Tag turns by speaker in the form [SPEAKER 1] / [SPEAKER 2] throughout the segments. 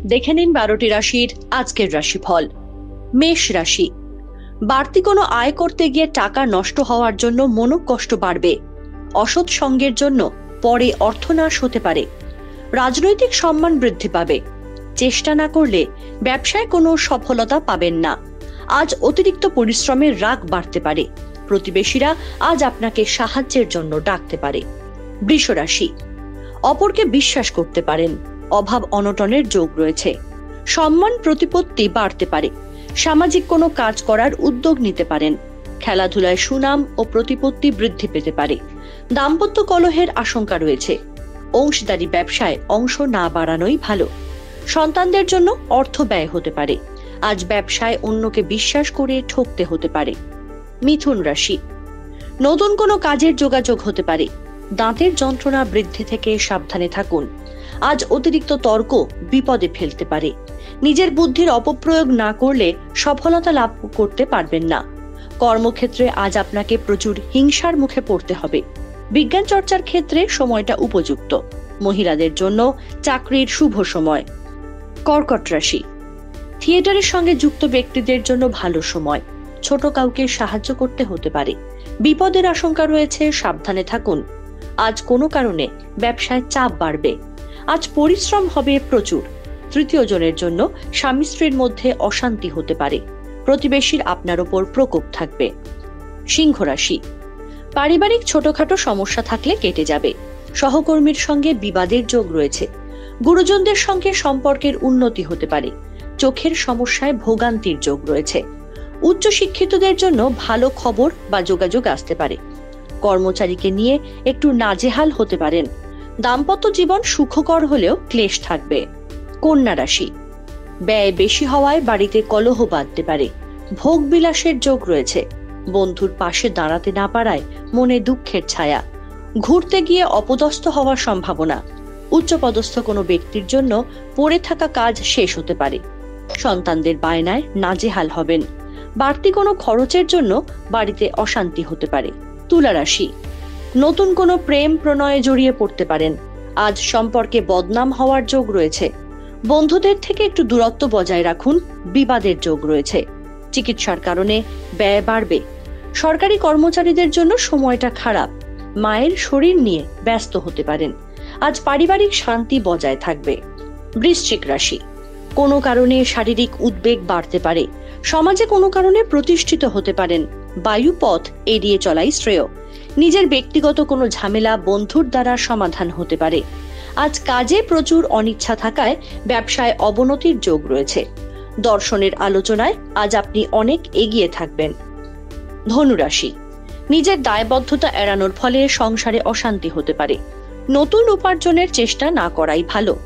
[SPEAKER 1] দেখে নিন 12টি রাশির আজকের রাশিফল। মেষ রাশি, বাড়তি কোনো আয় করতে গিয়ে টাকা নষ্ট হওয়ার জন্য মনোকষ্ট বাড়বে। অসৎ সঙ্গের জন্য পরে অর্থনাশ হতে পারে। রাজনৈতিক সম্মান বৃদ্ধি পাবে। চেষ্টা না করলে ব্যবসায় কোনো সফলতা পাবেন না। আজ অতিরিক্ত পরিশ্রমের রাগ বাড়তে পারে। প্রতিবেশীরা আজ আপনাকে সাহায্যের জন্য ডাকতে পারে। বৃষ রাশি, অপরকে বিশ্বাস করতে পারেন। অভাব অনটনের যোগ রয়েছে। সম্মান প্রতিপত্তি বাড়তে পারে। সামাজিক কোনো কাজ করার উদ্যোগ নিতে পারেন। খেলাধুলায় সুনাম ও প্রতিপত্তি বৃদ্ধি পেতে পারে। দাম্পত্য কলহের আশঙ্কা রয়েছে। অংশীদারি ব্যবসায় অংশ না বাড়ানোই ভালো। সন্তানদের জন্য অর্থ ব্যয় হতে পারে। আজ ব্যবসায় অন্যকে বিশ্বাস করে ঠকতে হতে পারে। মিথুন রাশি, নতুন কোনো কাজের যোগাযোগ হতে পারে। দাঁতের যন্ত্রণা বৃদ্ধি থেকে সাবধানে থাকুন। আজ অতিরিক্ত তর্ক বিপদে ফেলতে পারে। নিজের বুদ্ধির অপপ্রয়োগ না করলে সফলতা লাভ করতে পারবেন না। কর্মক্ষেত্রে আজ আপনাকে প্রচুর হিংসার মুখে পড়তে হবে। বিজ্ঞান চর্চার ক্ষেত্রে সময়টা উপযুক্ত। মহিলাদের জন্য চাকরির শুভ সময়। কর্কট রাশি, থিয়েটারের সঙ্গে যুক্ত ব্যক্তিদের জন্য ভালো সময়। ছোট কাউকে সাহায্য করতে হতে পারে। বিপদের আশঙ্কা রয়েছে, সাবধানে থাকুন। আজ কোনো কারণে ব্যবসায় চাপ বাড়বে। আজ পরিশ্রম হবে প্রচুর। তৃতীয় জনের জন্য স্বামী স্ত্রীর মধ্যে অশান্তি হতে পারে। প্রতিবেশীর আপনার উপর প্রকোপ থাকবে। সিংহ রাশি, পারিবারিক ছোটখাটো সমস্যা থাকলে কেটে যাবে। সহকর্মীর সঙ্গে বিবাদের যোগ রয়েছে। গুরুজনদের সঙ্গে সম্পর্কের উন্নতি হতে পারে। চোখের সমস্যায় ভোগান্তির যোগ রয়েছে। উচ্চ শিক্ষিতদের জন্য ভালো খবর বা যোগাযোগ আসতে পারে। কর্মচারীকে নিয়ে একটু নাজেহাল হতে পারেন। দাম্পত্য জীবন সুখকর হলেও ক্লেশ থাকবে। কন্যা রাশি, ব্যয় বেশি হওয়ায় বাড়িতে কলহ বাঁধতে পারে। ভোগ বিলাসের যোগ রয়েছে। বন্ধুর পাশে দাঁড়াতে না পারায় মনে দুঃখের ছায়া। ঘুরতে গিয়ে অপদস্থ হওয়ার সম্ভাবনা। উচ্চপদস্থ কোনো ব্যক্তির জন্য পড়ে থাকা কাজ শেষ হতে পারে। সন্তানদের বায়নায় নাজেহাল হবেন। বাড়তি কোনো খরচের জন্য বাড়িতে অশান্তি হতে পারে। তুলা রাশি, নতুন কোনো প্রেম প্রণয়ে জড়িয়ে পড়তে পারেন। আজ সম্পর্কে বদনাম হওয়ার যোগ রয়েছে। বন্ধুদের থেকে একটু দূরত্ব বজায় রাখুন। বিবাদের যোগ রয়েছে। চিকিৎসার কারণে ব্যয় বাড়বে। সরকারি কর্মচারীদের জন্য সময়টা খারাপ। মায়ের শরীর নিয়ে ব্যস্ত হতে পারেন। আজ পারিবারিক শান্তি বজায় থাকবে। বৃশ্চিক রাশি, কোনো কারণে শারীরিক উদ্বেগ বাড়তে পারে। সমাজে কোনো কারণে প্রতিষ্ঠিত হতে পারেন। বায়ুপথ এড়িয়ে চলাই শ্রেয়। নিজের ব্যক্তিগত কোনো ঝামেলা বন্ধুর দ্বারা সমাধান হতে পারে। আজ কাজে প্রচুর অনিচ্ছা থাকায় ব্যবসায় অবনতির যোগ রয়েছে। দর্শনের আলোচনায় আজ আপনি অনেক এগিয়ে থাকবেন। ধনু রাশি, নিজের দায়বদ্ধতা এড়ানোর ফলে সংসারে অশান্তি হতে পারে। নতুন উপার্জনের চেষ্টা না করাই ভালো।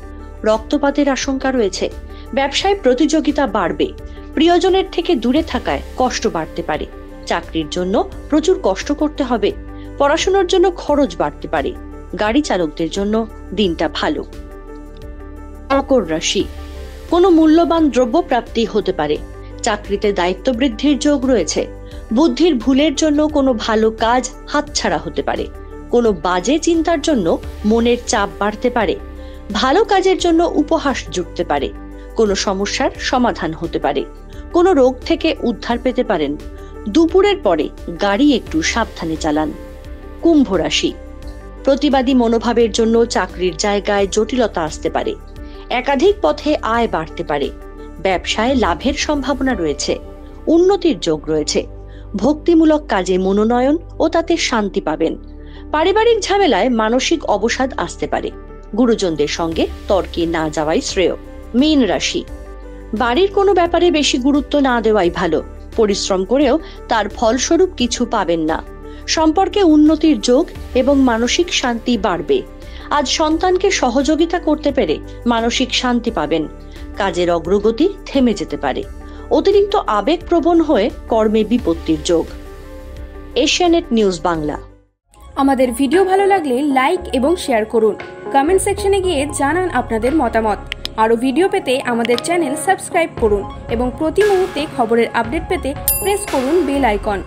[SPEAKER 1] রক্তপাতের আশঙ্কা রয়েছে। ব্যবসায় প্রতিযোগিতা বাড়বে। প্রিয়জনের থেকে দূরে থাকায় কষ্ট বাড়তে পারে। চাকরির জন্য প্রচুর কষ্ট করতে হবে। পড়াশোনার জন্য খরচ বাড়তে পারে। গাড়ি চালকদের জন্য দিনটা ভালো। মকর রাশি, কোনো মূল্যবান দ্রব্য প্রাপ্তি হতে পারে। চাকরিতে দায়িত্ব বৃদ্ধির যোগ রয়েছে। বুদ্ধির ভুলের জন্য কোনো ভালো কাজ হাতছাড়া হতে পারে। কোনো বাজে চিন্তার জন্য মনের চাপ বাড়তে পারে। ভালো কাজের জন্য উপহাস জুটতে পারে। কোনো সমস্যার সমাধান হতে পারে। কোনো রোগ থেকে উদ্ধার পেতে পারেন। দুপুরের পরে গাড়ি একটু সাবধানে চালান। কুম্ভ রাশি, প্রতিবাদী মনোভাবের জন্য চাকরির জায়গায় জটিলতা আসতে পারে। একাধিক পথে আয় বাড়তে পারে। ব্যবসায় লাভের সম্ভাবনা রয়েছে। উন্নতির যোগ রয়েছে। ভক্তিমূলক কাজে মনোনয়ন ও তাতে শান্তি পাবেন। পারিবারিক ঝামেলায় মানসিক অবসাদ আসতে পারে। গুরুজনদের সঙ্গে তর্কে না যাওয়াই শ্রেয়। মীন রাশি, বাড়ির কোনো ব্যাপারে বেশি গুরুত্ব না দেওয়াই ভালো। পরিশ্রম করেও তার ফলস্বরূপ কিছু পাবেন না। সম্পর্কে উন্নতির যোগ এবং মানসিক শান্তি বাড়বে। আজ সন্তানকে সহযোগিতা করতে পেরে মানসিক শান্তি পাবেন। কাজের অগ্রগতি থেমে যেতে পারে। অতিরিক্ত আবেগপ্রবণ হয়ে কর্মে বিপত্তির যোগ। এশিয়ানেট নিউজ বাংলা।
[SPEAKER 2] আমাদের ভিডিও ভালো লাগলে লাইক এবং শেয়ার করুন। কমেন্ট সেকশনে গিয়ে জানান আপনাদের মতামত। আরও ভিডিও পেতে আমাদের চ্যানেল সাবস্ক্রাইব করুন এবং প্রতি মুহূর্তে খবরের আপডেট পেতে প্রেস করুন বেল আইকন।